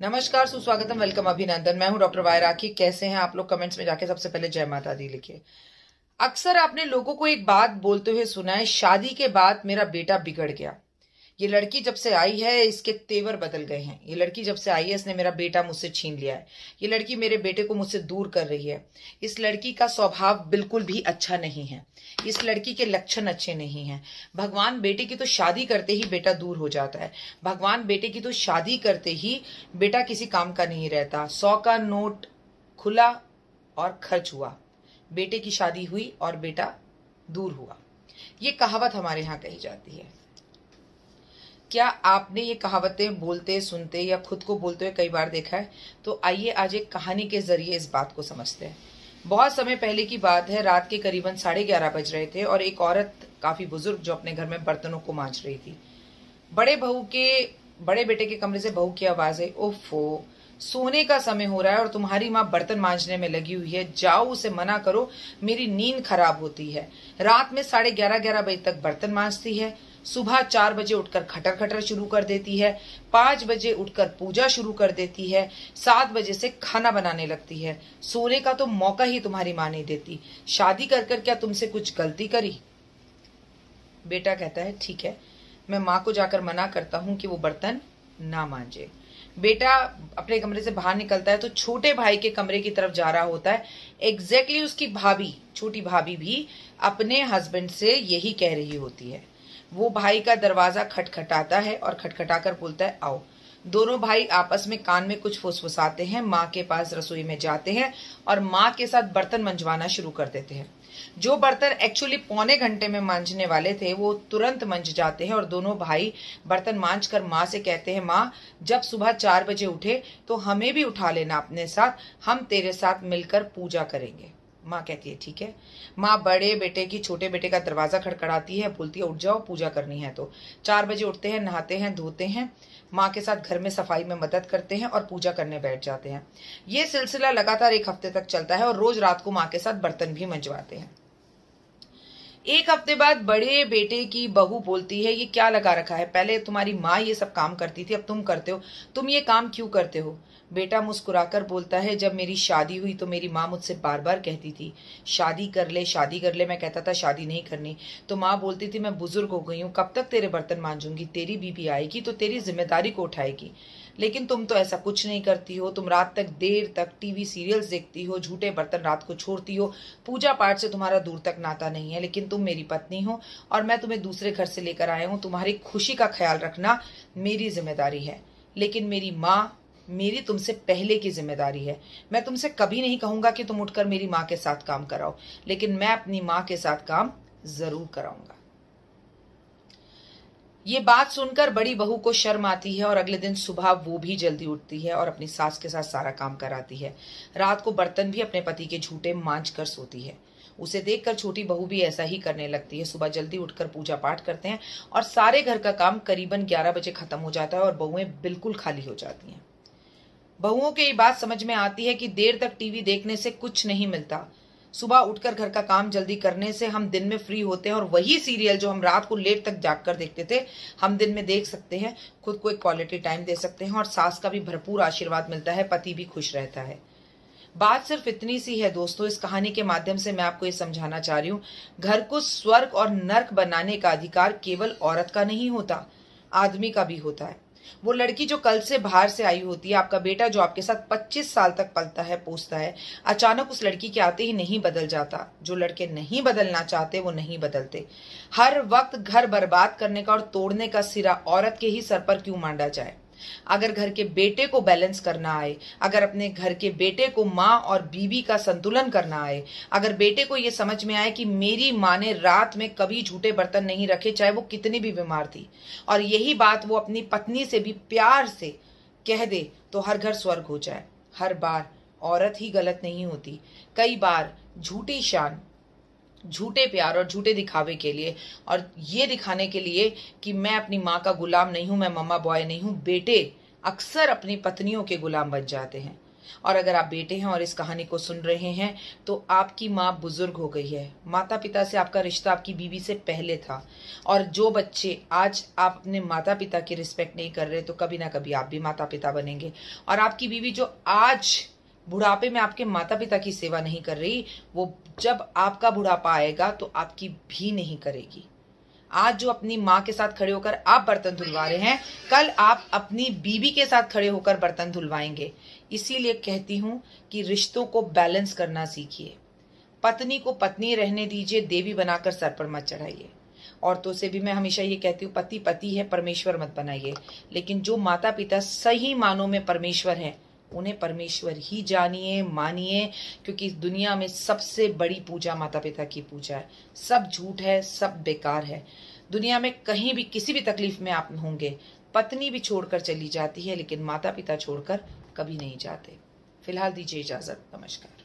नमस्कार, सुस्वागतम, वेलकम, अभिनंदन। मैं हूं डॉक्टर वाय राखी। कैसे हैं आप लोग? कमेंट्स में जाके सबसे पहले जय माता दी लिखिए। अक्सर आपने लोगों को एक बात बोलते हुए सुना है, शादी के बाद मेरा बेटा बिगड़ गया। ये लड़की जब से आई है इसके तेवर बदल गए हैं। ये लड़की जब से आई है इसने मेरा बेटा मुझसे छीन लिया है। ये लड़की मेरे बेटे को मुझसे दूर कर रही है। इस लड़की का स्वभाव बिल्कुल भी अच्छा नहीं है। इस लड़की के लक्षण अच्छे नहीं हैं। भगवान बेटे की तो शादी करते ही बेटा दूर हो जाता है। भगवान बेटे की तो शादी करते ही बेटा किसी काम का नहीं रहता। 100 का नोट खुला और खर्च हुआ, बेटे की शादी हुई और बेटा दूर हुआ। ये कहावत हमारे यहाँ कही जाती है। क्या आपने ये कहावतें बोलते सुनते या खुद को बोलते हुए कई बार देखा है? तो आइए आज एक कहानी के जरिए इस बात को समझते हैं। बहुत समय पहले की बात है। रात के करीबन 11:30 बज रहे थे और एक औरत, काफी बुजुर्ग, जो अपने घर में बर्तनों को मांज रही थी। बड़े बेटे के कमरे से बहू की आवाज आई, ओफो, सोने का समय हो रहा है और तुम्हारी माँ बर्तन मांजने में लगी हुई है। जाओ उसे मना करो, मेरी नींद खराब होती है। रात में 11:30 बजे तक बर्तन मांजती है। सुबह 4 बजे उठकर खटर खटर शुरू कर देती है। 5 बजे उठकर पूजा शुरू कर देती है। 7 बजे से खाना बनाने लगती है। सोने का तो मौका ही तुम्हारी माँ नहीं देती। शादी कर कर क्या तुमसे कुछ गलती करी? बेटा कहता है, ठीक है, मैं माँ को जाकर मना करता हूँ कि वो बर्तन ना मांजे। बेटा अपने कमरे से बाहर निकलता है तो छोटे भाई के कमरे की तरफ जा रहा होता है। एग्जैक्टली उसकी भाभी, छोटी भाभी भी अपने हस्बैंड से यही कह रही होती है। वो भाई का दरवाजा खटखटाता है और खटखटाकर बोलता है, आओ। दोनों भाई आपस में कान में कुछ फुसफुसाते हैं, माँ के पास रसोई में जाते हैं और माँ के साथ बर्तन मंजवाना शुरू कर देते हैं। जो बर्तन एक्चुअली पौने घंटे में मांजने वाले थे वो तुरंत मंज जाते हैं और दोनों भाई बर्तन मांज कर माँ से कहते हैं, माँ, जब सुबह 4 बजे उठे तो हमें भी उठा लेना अपने साथ, हम तेरे साथ मिलकर पूजा करेंगे। माँ कहती है, ठीक है। माँ बड़े बेटे की छोटे बेटे का दरवाजा खड़खड़ाती है, बोलती है, उठ जाओ, पूजा करनी है। तो 4 बजे उठते हैं, नहाते हैं, धोते हैं, माँ के साथ घर में सफाई में मदद करते हैं और पूजा करने बैठ जाते हैं। ये सिलसिला लगातार 1 हफ्ते तक चलता है और रोज रात को माँ के साथ बर्तन भी मंजवाते हैं। 1 हफ्ते बाद बड़े बेटे की बहू बोलती है, ये क्या लगा रखा है? पहले तुम्हारी माँ ये सब काम करती थी, अब तुम करते हो, तुम ये काम क्यों करते हो? बेटा मुस्कुराकर बोलता है, जब मेरी शादी हुई तो मेरी माँ मुझसे बार बार कहती थी, शादी कर ले, शादी कर ले। मैं कहता था शादी नहीं करनी, तो माँ बोलती थी, मैं बुजुर्ग हो गई हूँ, कब तक तेरे बर्तन मांजूंगी? तेरी बीबी आएगी तो तेरी जिम्मेदारी को उठाएगी। लेकिन तुम तो ऐसा कुछ नहीं करती हो। तुम रात तक देर तक टीवी सीरियल्स देखती हो, झूठे बर्तन रात को छोड़ती हो, पूजा पाठ से तुम्हारा दूर तक नाता नहीं है। लेकिन तुम मेरी पत्नी हो और मैं तुम्हें दूसरे घर से लेकर आया हूँ। तुम्हारी खुशी का ख्याल रखना मेरी जिम्मेदारी है। लेकिन मेरी माँ, मेरी तुमसे पहले की जिम्मेदारी है। मैं तुमसे कभी नहीं कहूंगा कि तुम उठकर मेरी माँ के साथ काम कराओ, लेकिन मैं अपनी माँ के साथ काम जरूर कराऊंगा। ये बात सुनकर बड़ी बहू को शर्म आती है और अगले दिन सुबह वो भी जल्दी उठती है और अपनी सास के साथ सारा काम कराती है। रात को बर्तन भी अपने पति के झूठे मांज कर सोती है। उसे देखकर छोटी बहू भी ऐसा ही करने लगती है। सुबह जल्दी उठकर पूजा पाठ करते हैं और सारे घर का काम करीबन 11 बजे खत्म हो जाता है और बहुएं बिल्कुल खाली हो जाती हैं। बहुओं को ये बात समझ में आती है कि देर तक टीवी देखने से कुछ नहीं मिलता। सुबह उठकर घर का काम जल्दी करने से हम दिन में फ्री होते हैं और वही सीरियल जो हम रात को लेट तक जागकर देखते थे, हम दिन में देख सकते हैं, खुद को एक क्वालिटी टाइम दे सकते हैं और सास का भी भरपूर आशीर्वाद मिलता है, पति भी खुश रहता है। बात सिर्फ इतनी सी है दोस्तों। इस कहानी के माध्यम से मैं आपको ये समझाना चाह रही हूँ, घर को स्वर्ग और नर्क बनाने का अधिकार केवल औरत का नहीं होता, आदमी का भी होता है। वो लड़की जो कल से बाहर से आई होती है, आपका बेटा जो आपके साथ 25 साल तक पलता है, पोसता है, अचानक उस लड़की के आते ही नहीं बदल जाता। जो लड़के नहीं बदलना चाहते वो नहीं बदलते। हर वक्त घर बर्बाद करने का और तोड़ने का सिरा औरत के ही सर पर क्यों मांडा जाए? अगर घर के बेटे को बैलेंस करना आए, अगर अपने घर के बेटे को माँ और बीवी का संतुलन करना आए, अगर बेटे को ये समझ में आए कि मेरी माँ ने रात में कभी झूठे बर्तन नहीं रखे, चाहे वो कितनी भी बीमार थी, और यही बात वो अपनी पत्नी से भी प्यार से कह दे, तो हर घर स्वर्ग हो जाए। हर बार औरत ही गलत नहीं होती। कई बार झूठी शान, झूठे प्यार और झूठे दिखावे के लिए, और ये दिखाने के लिए कि मैं अपनी माँ का गुलाम नहीं हूं, मैं मम्मा बॉय नहीं हूं, बेटे अक्सर अपनी पत्नियों के गुलाम बन जाते हैं। और अगर आप बेटे हैं और इस कहानी को सुन रहे हैं तो आपकी माँ बुजुर्ग हो गई है, माता पिता से आपका रिश्ता आपकी बीवी से पहले था। और जो बच्चे आज आप अपने माता पिता की रिस्पेक्ट नहीं कर रहे तो कभी ना कभी आप भी माता पिता बनेंगे। और आपकी बीवी जो आज बुढ़ापे में आपके माता पिता की सेवा नहीं कर रही, वो जब आपका बुढ़ापा आएगा तो आपकी भी नहीं करेगी। आज जो अपनी माँ के साथ खड़े होकर आप बर्तन धुलवा रहे हैं, कल आप अपनी बीवी के साथ खड़े होकर बर्तन धुलवाएंगे। इसीलिए कहती हूं कि रिश्तों को बैलेंस करना सीखिए। पत्नी को पत्नी रहने दीजिए, देवी बनाकर सर पर मत चढ़ाइए। औरतों से भी मैं हमेशा ये कहती हूँ, पति पति है, परमेश्वर मत बनाइए। लेकिन जो माता पिता सही मानों में परमेश्वर हैं, उन्हें परमेश्वर ही जानिए, मानिए, क्योंकि इस दुनिया में सबसे बड़ी पूजा माता पिता की पूजा है। सब झूठ है, सब बेकार है। दुनिया में कहीं भी किसी भी तकलीफ में आप होंगे, पत्नी भी छोड़कर चली जाती है लेकिन माता पिता छोड़कर कभी नहीं जाते। फिलहाल दीजिए इजाजत, नमस्कार।